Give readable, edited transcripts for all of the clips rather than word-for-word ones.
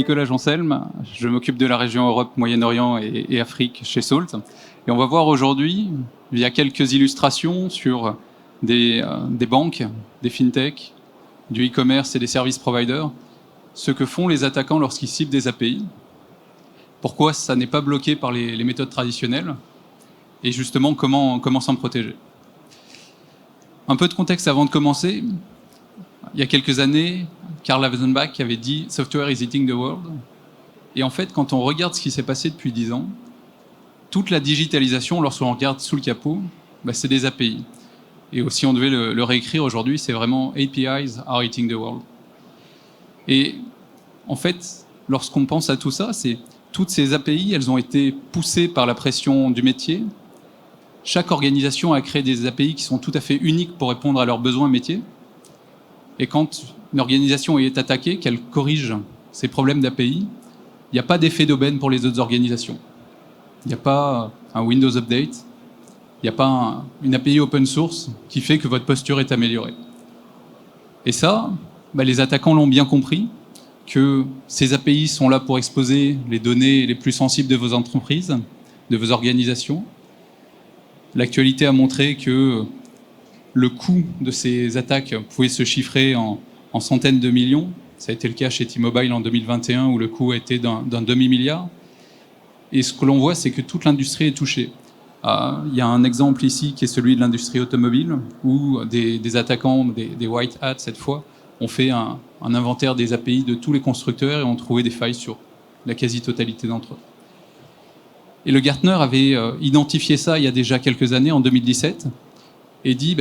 Nicolas Janselme, je m'occupe de la région Europe, Moyen-Orient et Afrique chez Salt. Et on va voir aujourd'hui, via quelques illustrations sur des banques, des fintechs, du e-commerce et des service providers, ce que font les attaquants lorsqu'ils ciblent des API, pourquoi ça n'est pas bloqué par les méthodes traditionnelles, et justement comment s'en protéger. Un peu de contexte avant de commencer. Il y a quelques années, Karl Lavenbach avait dit « Software is eating the world ». Et en fait, quand on regarde ce qui s'est passé depuis 10 ans, toute la digitalisation, lorsqu'on regarde sous le capot, c'est des API. Et aussi, on devait le réécrire aujourd'hui, c'est vraiment « APIs are eating the world ». Et en fait, lorsqu'on pense à tout ça, c'est toutes ces API, elles ont été poussées par la pression du métier. Chaque organisation a créé des API qui sont tout à fait uniques pour répondre à leurs besoins métiers. Et quand une organisation est attaquée, qu'elle corrige ses problèmes d'API, il n'y a pas d'effet d'aubaine pour les autres organisations. Il n'y a pas un Windows Update, il n'y a pas une API open source qui fait que votre posture est améliorée. Et ça, les attaquants l'ont bien compris, que ces API sont là pour exposer les données les plus sensibles de vos entreprises, de vos organisations. L'actualité a montré que le coût de ces attaques pouvait se chiffrer en centaines de millions. Ça a été le cas chez T-Mobile en 2021 où le coût a été d'un demi-milliard. Et ce que l'on voit, c'est que toute l'industrie est touchée. Il y a un exemple ici qui est celui de l'industrie automobile où des attaquants, des white hats cette fois, ont fait un inventaire des API de tous les constructeurs et ont trouvé des failles sur la quasi-totalité d'entre eux. Et le Gartner avait identifié ça il y a déjà quelques années, en 2017, et dit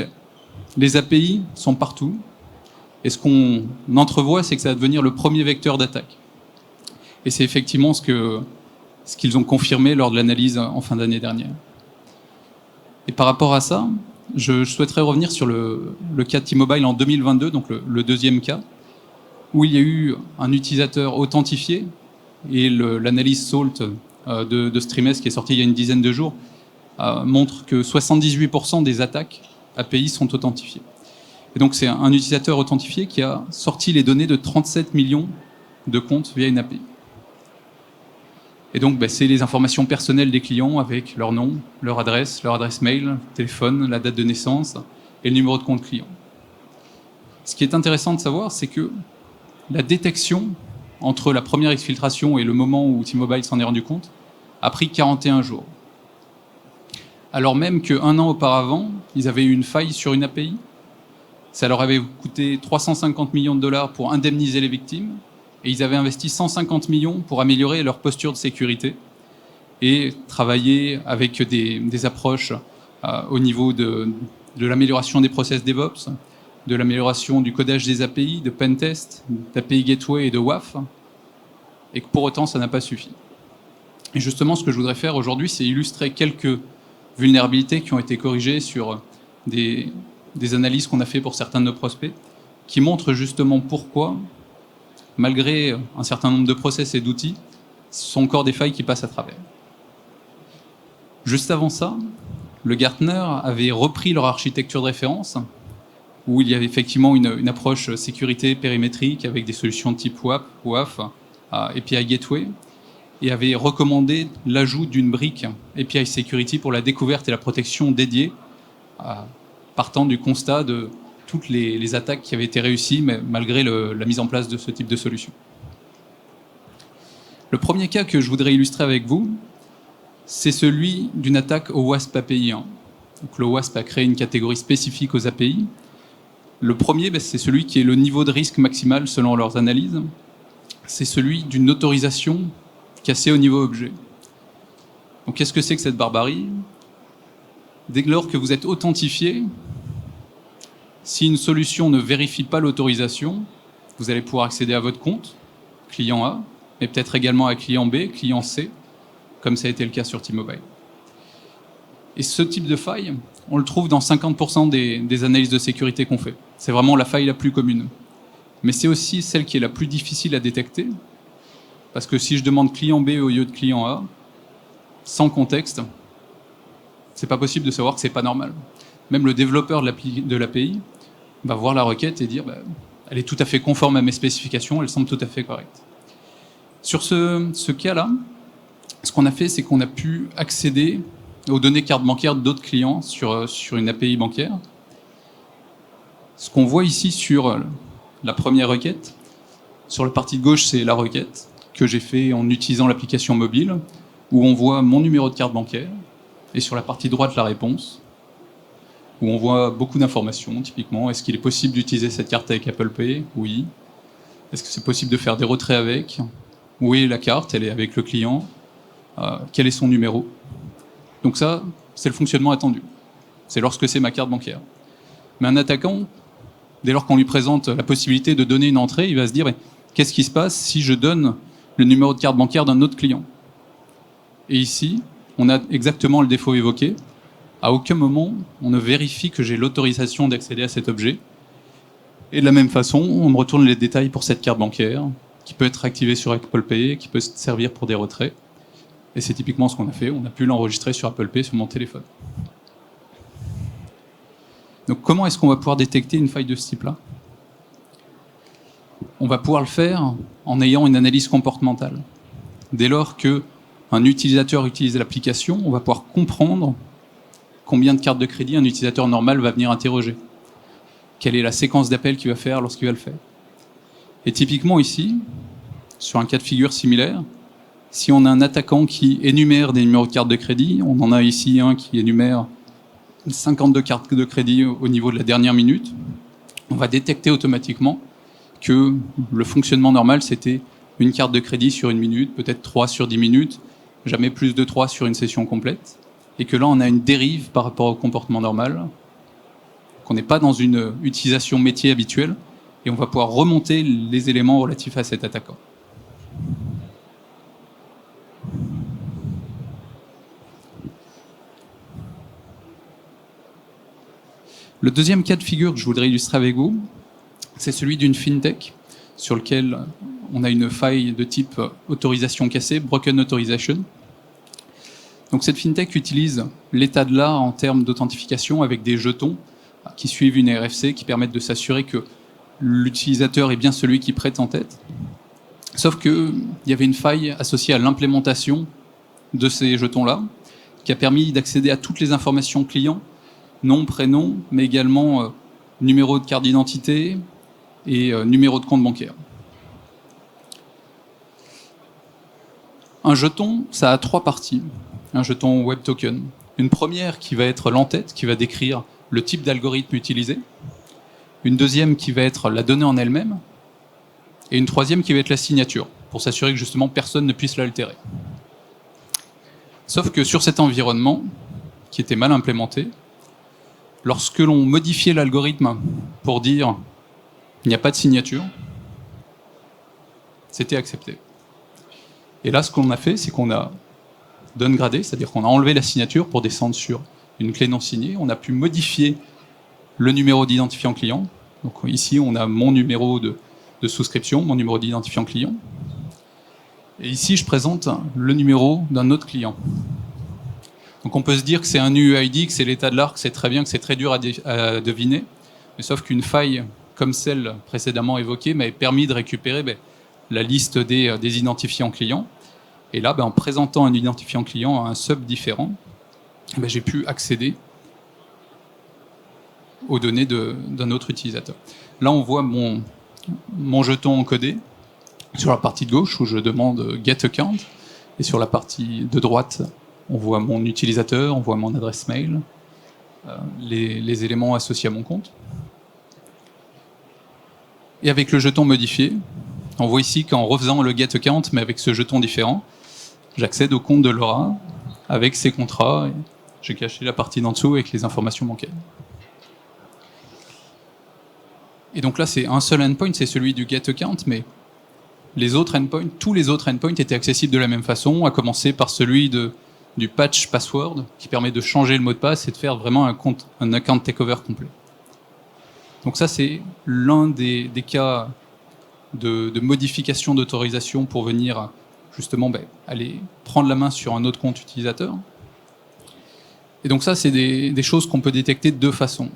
les API sont partout. Et ce qu'on entrevoit, c'est que ça va devenir le premier vecteur d'attaque. Et c'est effectivement ce qu'ils ont confirmé lors de l'analyse en fin d'année dernière. Et par rapport à ça, je souhaiterais revenir sur le cas de T-Mobile en 2022, donc le deuxième cas, où il y a eu un utilisateur authentifié, et l'analyse SALT de Streames, qui est sortie il y a une dizaine de jours, montre que 78% des attaques API sont authentifiées. Et donc c'est un utilisateur authentifié qui a sorti les données de 37 millions de comptes via une API. Et donc c'est les informations personnelles des clients avec leur nom, leur adresse mail, téléphone, la date de naissance et le numéro de compte client. Ce qui est intéressant de savoir, c'est que la détection entre la première exfiltration et le moment où T-Mobile s'en est rendu compte a pris 41 jours. Alors même qu'un an auparavant, ils avaient eu une faille sur une API. Ça leur avait coûté 350 millions de dollars pour indemniser les victimes et ils avaient investi 150 millions pour améliorer leur posture de sécurité et travailler avec des approches au niveau de l'amélioration des process DevOps, de l'amélioration du codage des API, de pentest, d'API Gateway et de WAF, et que pour autant, ça n'a pas suffi. Et justement, ce que je voudrais faire aujourd'hui, c'est illustrer quelques vulnérabilités qui ont été corrigées sur des analyses qu'on a fait pour certains de nos prospects, qui montrent justement pourquoi, malgré un certain nombre de process et d'outils, ce sont encore des failles qui passent à travers. Juste avant ça, le Gartner avait repris leur architecture de référence, où il y avait effectivement une approche sécurité périmétrique avec des solutions de type WAP, WAF, API Gateway, et avait recommandé l'ajout d'une brique API Security pour la découverte et la protection dédiée, partant du constat de toutes les attaques qui avaient été réussies, mais malgré la mise en place de ce type de solution. Le premier cas que je voudrais illustrer avec vous, c'est celui d'une attaque au WASP API 1. Donc, le WASP a créé une catégorie spécifique aux API. Le premier, c'est celui qui est le niveau de risque maximal selon leurs analyses. C'est celui d'une autorisation cassée au niveau objet. Donc, qu'est-ce que c'est que cette barbarie ? Dès lors que vous êtes authentifié, si une solution ne vérifie pas l'autorisation, vous allez pouvoir accéder à votre compte, client A, mais peut-être également à client B, client C, comme ça a été le cas sur T-Mobile. Et ce type de faille, on le trouve dans 50% des analyses de sécurité qu'on fait. C'est vraiment la faille la plus commune. Mais c'est aussi celle qui est la plus difficile à détecter, parce que si je demande client B au lieu de client A, sans contexte, c'est pas possible de savoir que c'est pas normal. Même le développeur de l'API va voir la requête et dire elle est tout à fait conforme à mes spécifications, elle semble tout à fait correcte. Sur ce cas-là, ce qu'on a fait, c'est qu'on a pu accéder aux données carte bancaire d'autres clients sur une API bancaire. Ce qu'on voit ici sur la première requête, sur la partie de gauche, c'est la requête que j'ai fait en utilisant l'application mobile, où on voit mon numéro de carte bancaire, et sur la partie droite, la réponse, où on voit beaucoup d'informations, typiquement. Est-ce qu'il est possible d'utiliser cette carte avec Apple Pay? Oui. Est-ce que c'est possible de faire des retraits avec? Où est la carte? Elle est avec le client. Quel est son numéro? Donc ça, c'est le fonctionnement attendu. C'est lorsque c'est ma carte bancaire. Mais un attaquant, dès lors qu'on lui présente la possibilité de donner une entrée, il va se dire qu'est-ce qui se passe si je donne le numéro de carte bancaire d'un autre client? Et ici, on a exactement le défaut évoqué. À aucun moment, on ne vérifie que j'ai l'autorisation d'accéder à cet objet. Et de la même façon, on me retourne les détails pour cette carte bancaire, qui peut être activée sur Apple Pay, qui peut servir pour des retraits. Et c'est typiquement ce qu'on a fait. On a pu l'enregistrer sur Apple Pay sur mon téléphone. Donc comment est-ce qu'on va pouvoir détecter une faille de ce type-là? On va pouvoir le faire en ayant une analyse comportementale. Dès lors qu'un utilisateur utilise l'application, on va pouvoir comprendre combien de cartes de crédit un utilisateur normal va venir interroger. Quelle est la séquence d'appels qu'il va faire lorsqu'il va le faire. Et typiquement ici, sur un cas de figure similaire, si on a un attaquant qui énumère des numéros de carte de crédit, on en a ici un qui énumère 52 cartes de crédit au niveau de la dernière minute, on va détecter automatiquement que le fonctionnement normal, c'était une carte de crédit sur une minute, peut-être 3 sur 10 minutes, jamais plus de 3 sur une session complète, et que là, on a une dérive par rapport au comportement normal, qu'on n'est pas dans une utilisation métier habituelle, et on va pouvoir remonter les éléments relatifs à cet attaquant. Le deuxième cas de figure que je voudrais illustrer avec vous, c'est celui d'une fintech sur lequel on a une faille de type autorisation cassée, broken authorization. Donc cette fintech utilise l'état de l'art en termes d'authentification avec des jetons qui suivent une RFC qui permettent de s'assurer que l'utilisateur est bien celui qui prête en tête. Sauf qu'il y avait une faille associée à l'implémentation de ces jetons-là qui a permis d'accéder à toutes les informations clients, nom, prénom, mais également numéro de carte d'identité et numéro de compte bancaire. Un jeton, ça a 3 parties. Un jeton web token. Une première qui va être l'entête, qui va décrire le type d'algorithme utilisé. Une deuxième qui va être la donnée en elle-même. Et une troisième qui va être la signature, pour s'assurer que justement personne ne puisse l'altérer. Sauf que sur cet environnement, qui était mal implémenté, lorsque l'on modifiait l'algorithme pour dire il n'y a pas de signature, c'était accepté. Et là, ce qu'on a fait, c'est qu'on a downgradé, c'est-à-dire qu'on a enlevé la signature pour descendre sur une clé non signée. On a pu modifier le numéro d'identifiant client. Donc ici, on a mon numéro de souscription, mon numéro d'identifiant client. Et ici, je présente le numéro d'un autre client. Donc on peut se dire que c'est un UUID, que c'est l'état de l'art, que c'est très bien, que c'est très dur à deviner. Mais sauf qu'une faille comme celle précédemment évoquée m'avait permis de récupérer la liste des identifiants clients. Et là, en présentant un identifiant client à un sub différent, j'ai pu accéder aux données d'un autre utilisateur. Là, on voit mon jeton encodé sur la partie de gauche où je demande Get Account. Et sur la partie de droite, on voit mon utilisateur, on voit mon adresse mail, les éléments associés à mon compte. Et avec le jeton modifié, on voit ici qu'en refaisant le Get Account, mais avec ce jeton différent, j'accède au compte de Laura avec ses contrats. J'ai caché la partie d'en dessous avec les informations bancaires. Et donc là, c'est un seul endpoint, c'est celui du Get Account, mais les autres endpoints, tous les autres endpoints étaient accessibles de la même façon, à commencer par celui du patch password, qui permet de changer le mot de passe et de faire vraiment un account takeover complet. Donc ça, c'est l'un des cas de modification d'autorisation pour venir justement aller prendre la main sur un autre compte utilisateur. Et donc ça, c'est des choses qu'on peut détecter de 2 façons.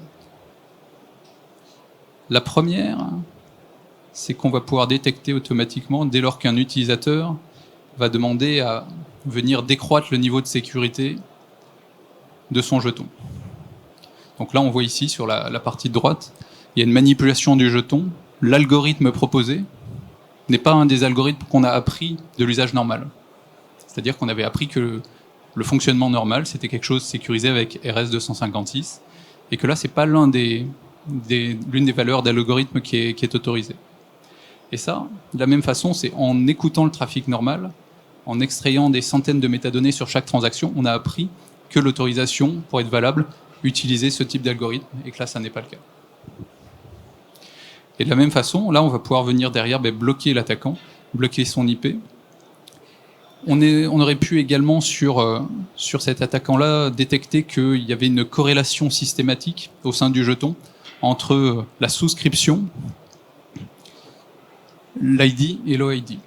La première, c'est qu'on va pouvoir détecter automatiquement dès lors qu'un utilisateur va demander à venir décroître le niveau de sécurité de son jeton. Donc là, on voit ici sur la partie de droite, il y a une manipulation du jeton. L'algorithme proposé n'est pas un des algorithmes qu'on a appris de l'usage normal. C'est-à-dire qu'on avait appris que le fonctionnement normal, c'était quelque chose sécurisé avec RS-256, et que là, c'est pas l'une des valeurs d'algorithme qui est autorisée. Et ça, de la même façon, c'est en écoutant le trafic normal, en extrayant des centaines de métadonnées sur chaque transaction, on a appris que l'autorisation, pour être valable, utilisait ce type d'algorithme, et que là, ça n'est pas le cas. Et de la même façon, là, on va pouvoir venir derrière bloquer l'attaquant, bloquer son IP. On aurait pu également, sur cet attaquant-là, détecter qu'il y avait une corrélation systématique au sein du jeton entre la souscription, l'ID et l'OID.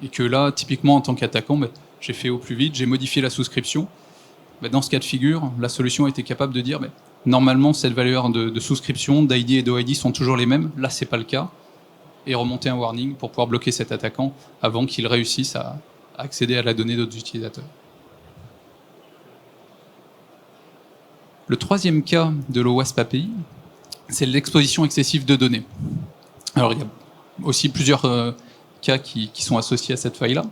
Et que là, typiquement, en tant qu'attaquant, j'ai fait au plus vite, j'ai modifié la souscription. Dans ce cas de figure, la solution était capable de dire normalement, cette valeur de souscription, d'ID et d'OID sont toujours les mêmes. Là, c'est pas le cas. Et remonter un warning pour pouvoir bloquer cet attaquant avant qu'il réussisse à accéder à la donnée d'autres utilisateurs. Le troisième cas de l'OWASP API, c'est l'exposition excessive de données. Alors, il y a aussi plusieurs cas qui sont associés à cette faille-là.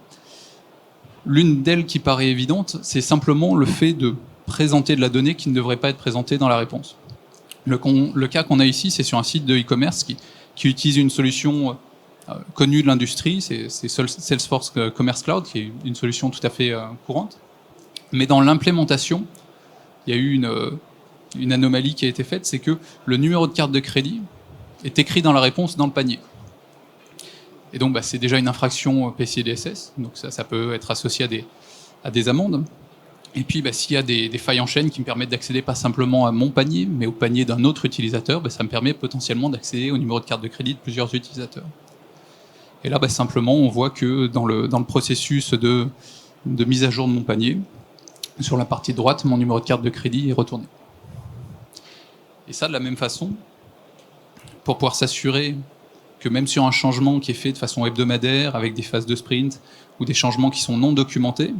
L'une d'elles qui paraît évidente, c'est simplement le fait de présenter de la donnée qui ne devrait pas être présentée dans la réponse. Le cas qu'on a ici, c'est sur un site de e-commerce qui utilise une solution connue de l'industrie, c'est Salesforce Commerce Cloud, qui est une solution tout à fait courante. Mais dans l'implémentation, il y a eu une anomalie qui a été faite, c'est que le numéro de carte de crédit est écrit dans la réponse dans le panier. Et donc, c'est déjà une infraction PCI DSS, donc ça peut être associé à des amendes. Et puis, s'il y a des failles en chaîne qui me permettent d'accéder pas simplement à mon panier, mais au panier d'un autre utilisateur, ça me permet potentiellement d'accéder au numéro de carte de crédit de plusieurs utilisateurs. Et là, simplement, on voit que dans le processus de mise à jour de mon panier, sur la partie droite, mon numéro de carte de crédit est retourné. Et ça, de la même façon, pour pouvoir s'assurer que même sur un changement qui est fait de façon hebdomadaire, avec des phases de sprint, ou des changements qui sont non documentés,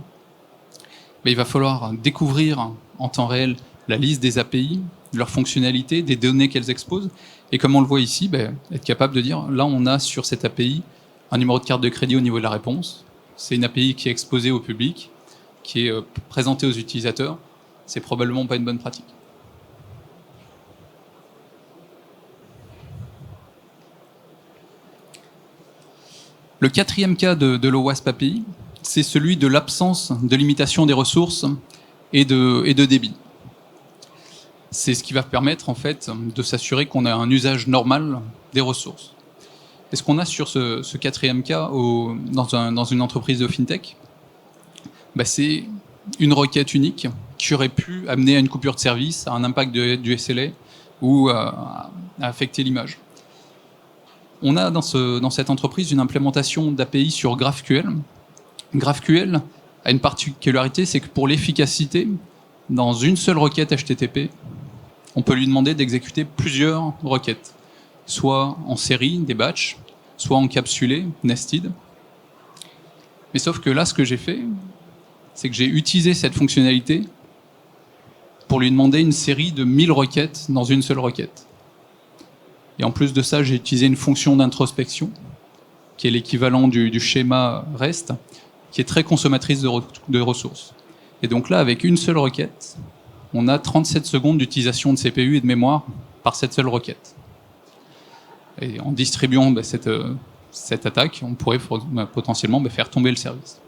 il va falloir découvrir en temps réel la liste des API, leurs fonctionnalités, des données qu'elles exposent, et comme on le voit ici, être capable de dire, là on a sur cette API un numéro de carte de crédit au niveau de la réponse, c'est une API qui est exposée au public, qui est présentée aux utilisateurs, c'est probablement pas une bonne pratique. Le quatrième cas de l'OWASP API, c'est celui de l'absence de limitation des ressources et de débit. C'est ce qui va permettre en fait de s'assurer qu'on a un usage normal des ressources. Et ce qu'on a sur ce quatrième cas dans une entreprise de fintech, c'est une requête unique qui aurait pu amener à une coupure de service, à un impact du SLA ou à affecter l'image. On a dans cette entreprise une implémentation d'API sur GraphQL. GraphQL a une particularité, c'est que pour l'efficacité, dans une seule requête HTTP, on peut lui demander d'exécuter plusieurs requêtes, soit en série, des batchs, soit encapsulés, nested. Mais sauf que là, ce que j'ai fait, c'est que j'ai utilisé cette fonctionnalité pour lui demander une série de 1000 requêtes dans une seule requête. Et en plus de ça, j'ai utilisé une fonction d'introspection, qui est l'équivalent du schéma REST, qui est très consommatrice de ressources. Et donc là, avec une seule requête, on a 37 secondes d'utilisation de CPU et de mémoire par cette seule requête. Et en distribuant cette attaque, on pourrait potentiellement faire tomber le service.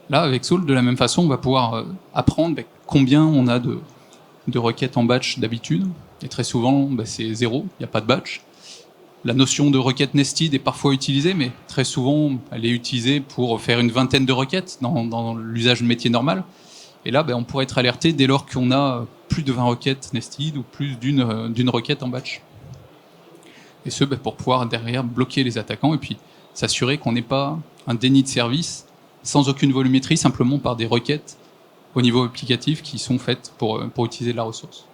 Là, avec Salt, de la même façon, on va pouvoir apprendre combien on a de requêtes en batch d'habitude. Et très souvent, c'est 0, il n'y a pas de batch. La notion de requête nested est parfois utilisée, mais très souvent, elle est utilisée pour faire une vingtaine de requêtes dans l'usage métier normal. Et là, on pourrait être alerté dès lors qu'on a plus de 20 requêtes nested ou plus d'une requête en batch. Et ce, pour pouvoir derrière bloquer les attaquants et puis s'assurer qu'on n'ait pas un déni de service sans aucune volumétrie, simplement par des requêtes au niveau applicatif qui sont faites pour utiliser la ressource.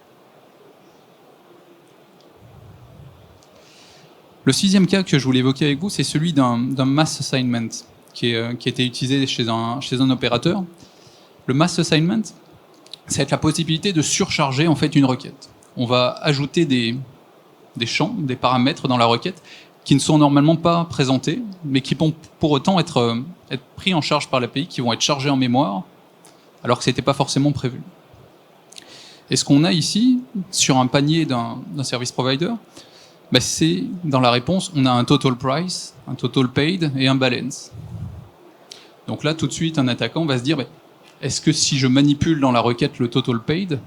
Le sixième cas que je voulais évoquer avec vous, c'est celui d'un mass assignment qui a été utilisé chez un opérateur. Le mass assignment, ça va être la possibilité de surcharger en fait une requête. On va ajouter des champs, des paramètres dans la requête qui ne sont normalement pas présentés, mais qui vont pour autant être pris en charge par l'API, qui vont être chargés en mémoire, alors que ce n'était pas forcément prévu. Et ce qu'on a ici, sur un panier d'un service provider, c'est dans la réponse, on a un total price, un total paid et un balance. Donc là, tout de suite, un attaquant va se dire, est-ce que si je manipule dans la requête le total paid,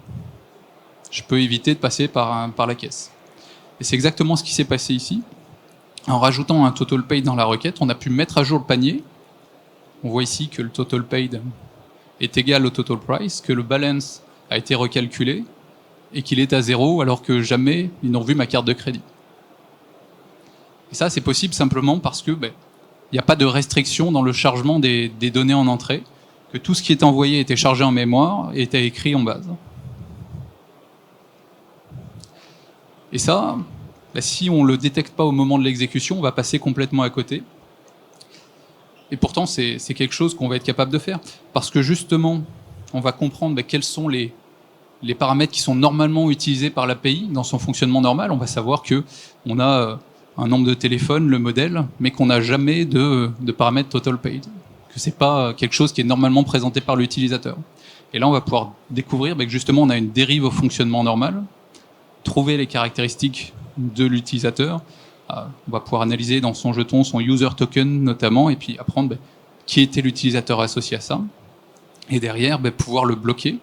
je peux éviter de passer par la caisse? Et c'est exactement ce qui s'est passé ici. En rajoutant un total paid dans la requête, on a pu mettre à jour le panier. On voit ici que le total paid est égal au total price, que le balance a été recalculé et qu'il est à 0 alors que jamais ils n'ont vu ma carte de crédit. Et ça, c'est possible simplement parce que il n'y a pas de restriction dans le chargement des données en entrée, que tout ce qui est envoyé était chargé en mémoire et était écrit en base. Et ça, si on ne le détecte pas au moment de l'exécution, on va passer complètement à côté. Et pourtant, c'est quelque chose qu'on va être capable de faire. Parce que justement, on va comprendre quels sont les paramètres qui sont normalement utilisés par l'API dans son fonctionnement normal. On va savoir qu'on a un nombre de téléphones, le modèle, mais qu'on n'a jamais de paramètre total paid. Que ce n'est pas quelque chose qui est normalement présenté par l'utilisateur. Et là, on va pouvoir découvrir que justement, on a une dérive au fonctionnement normal, trouver les caractéristiques de l'utilisateur. On va pouvoir analyser dans son jeton son user token notamment, et puis apprendre qui était l'utilisateur associé à ça. Et derrière, pouvoir le bloquer.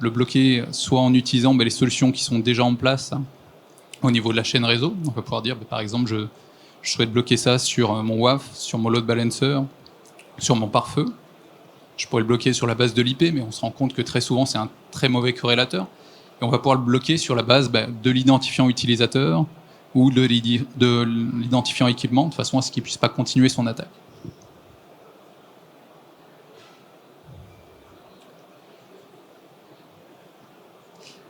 Le bloquer soit en utilisant les solutions qui sont déjà en place au niveau de la chaîne réseau. On va pouvoir dire, par exemple, je souhaite bloquer ça sur mon WAF, sur mon load balancer, sur mon pare-feu. Je pourrais le bloquer sur la base de l'IP, mais on se rend compte que très souvent, c'est un très mauvais corrélateur. Et on va pouvoir le bloquer sur la base de l'identifiant utilisateur ou de l'identifiant équipement, de façon à ce qu'il ne puisse pas continuer son attaque.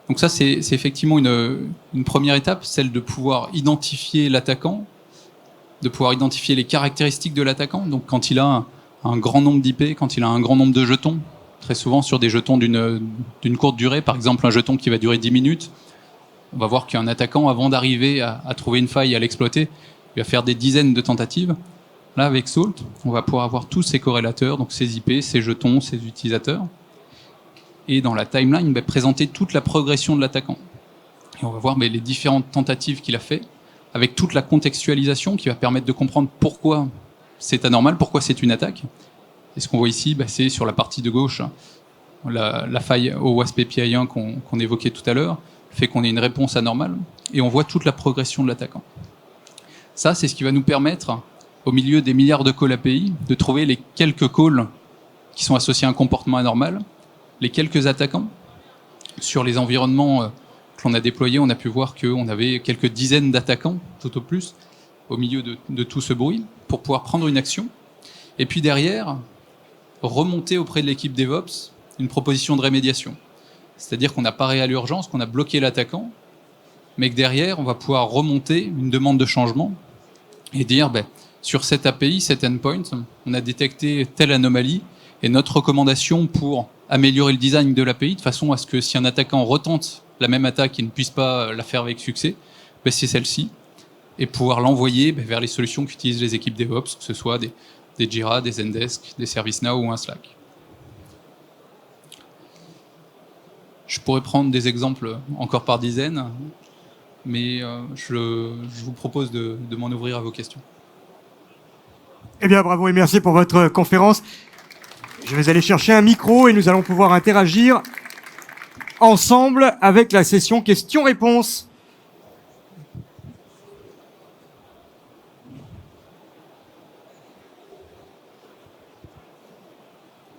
Donc ça, c'est effectivement une première étape, celle de pouvoir identifier l'attaquant, de pouvoir identifier les caractéristiques de l'attaquant. Donc quand il a un grand nombre d'IP, quand il a un grand nombre de jetons, très souvent sur des jetons d'une courte durée, par exemple un jeton qui va durer 10 minutes, on va voir qu'un attaquant, avant d'arriver à trouver une faille et à l'exploiter, il va faire des dizaines de tentatives. Là, avec Salt, on va pouvoir avoir tous ces corrélateurs, donc ces IP, ces jetons, ces utilisateurs, et dans la timeline, présenter toute la progression de l'attaquant. Et on va voir les différentes tentatives qu'il a fait, avec toute la contextualisation qui va permettre de comprendre pourquoi c'est anormal, pourquoi c'est une attaque. Et ce qu'on voit ici, c'est sur la partie de gauche, la faille au WASP API 1 qu'on évoquait tout à l'heure, fait qu'on ait une réponse anormale, et on voit toute la progression de l'attaquant. Ça, c'est ce qui va nous permettre, au milieu des milliards de calls API, de trouver les quelques calls qui sont associés à un comportement anormal, les quelques attaquants. Sur les environnements que l'on a déployés, on a pu voir qu'on avait quelques dizaines d'attaquants, tout au plus, au milieu de tout ce bruit, pour pouvoir prendre une action. Et puis derrière, remonter auprès de l'équipe DevOps une proposition de rémédiation. C'est-à-dire qu'on a paré à l'urgence, qu'on a bloqué l'attaquant, mais que derrière, on va pouvoir remonter une demande de changement et dire, sur cette API, cet endpoint, on a détecté telle anomalie, et notre recommandation pour améliorer le design de l'API, de façon à ce que si un attaquant retente la même attaque et ne puisse pas la faire avec succès, c'est celle-ci, et pouvoir l'envoyer vers les solutions qu'utilisent les équipes DevOps, que ce soit des Jira, des Zendesk, des ServiceNow ou un Slack. Je pourrais prendre des exemples encore par dizaines, mais je vous propose de m'en ouvrir à vos questions. Eh bien, bravo et merci pour votre conférence. Je vais aller chercher un micro et nous allons pouvoir interagir ensemble avec la session questions-réponses.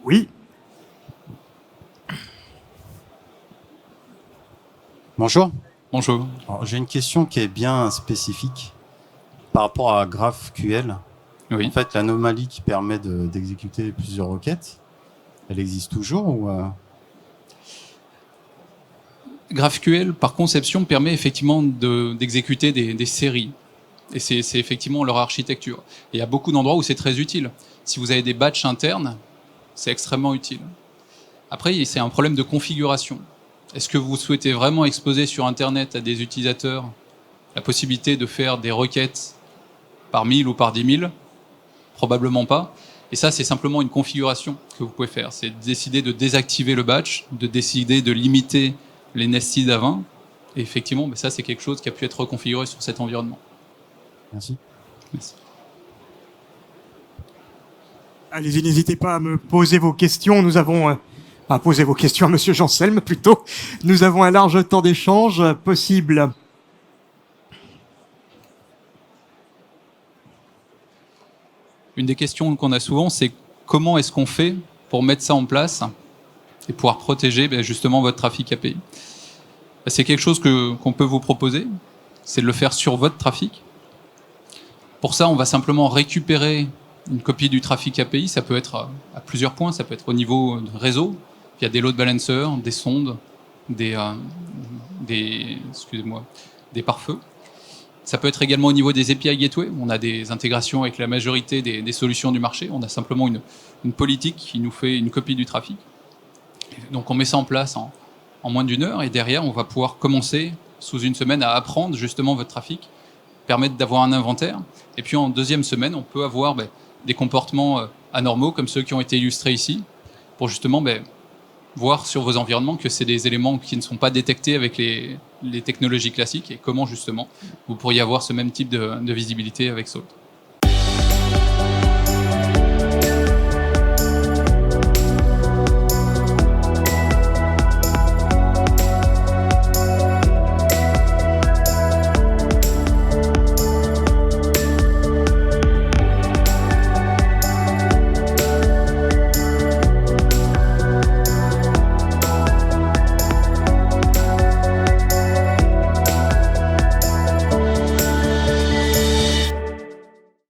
Oui. Bonjour. Bonjour. J'ai une question qui est bien spécifique par rapport à GraphQL. Oui. En fait, l'anomalie qui permet d'exécuter plusieurs requêtes, elle existe toujours ou GraphQL, par conception, permet effectivement d'exécuter des séries. Et c'est effectivement leur architecture. Et il y a beaucoup d'endroits où c'est très utile. Si vous avez des batchs internes, c'est extrêmement utile. Après, c'est un problème de configuration. Est-ce que vous souhaitez vraiment exposer sur Internet à des utilisateurs la possibilité de faire des requêtes par 1000 ou par 10 000 ? Probablement pas. Et ça, c'est simplement une configuration que vous pouvez faire. C'est de décider de désactiver le batch, de décider de limiter les nested à 20. Et effectivement, ça, c'est quelque chose qui a pu être reconfiguré sur cet environnement. Merci. Merci. Allez-y, n'hésitez pas à me poser vos questions. Nous avons... poser vos questions à Monsieur Janselme, plutôt. Nous avons un large temps d'échange possible. Une des questions qu'on a souvent, c'est comment est-ce qu'on fait pour mettre ça en place et pouvoir protéger justement votre trafic API. C'est quelque chose qu'on peut vous proposer, c'est de le faire sur votre trafic. Pour ça, on va simplement récupérer une copie du trafic API. Ça peut être à plusieurs points, ça peut être au niveau de réseau, via des load balancers, des sondes, des pare-feux. Ça peut être également au niveau des API Gateway. On a des intégrations avec la majorité des solutions du marché. On a simplement une politique qui nous fait une copie du trafic. Donc on met ça en place en moins d'une heure et derrière, on va pouvoir commencer sous une semaine à apprendre justement votre trafic, permettre d'avoir un inventaire. Et puis en deuxième semaine, on peut avoir des comportements anormaux comme ceux qui ont été illustrés ici pour justement voir sur vos environnements que c'est des éléments qui ne sont pas détectés avec les technologies classiques et comment justement vous pourriez avoir ce même type de visibilité avec Salt.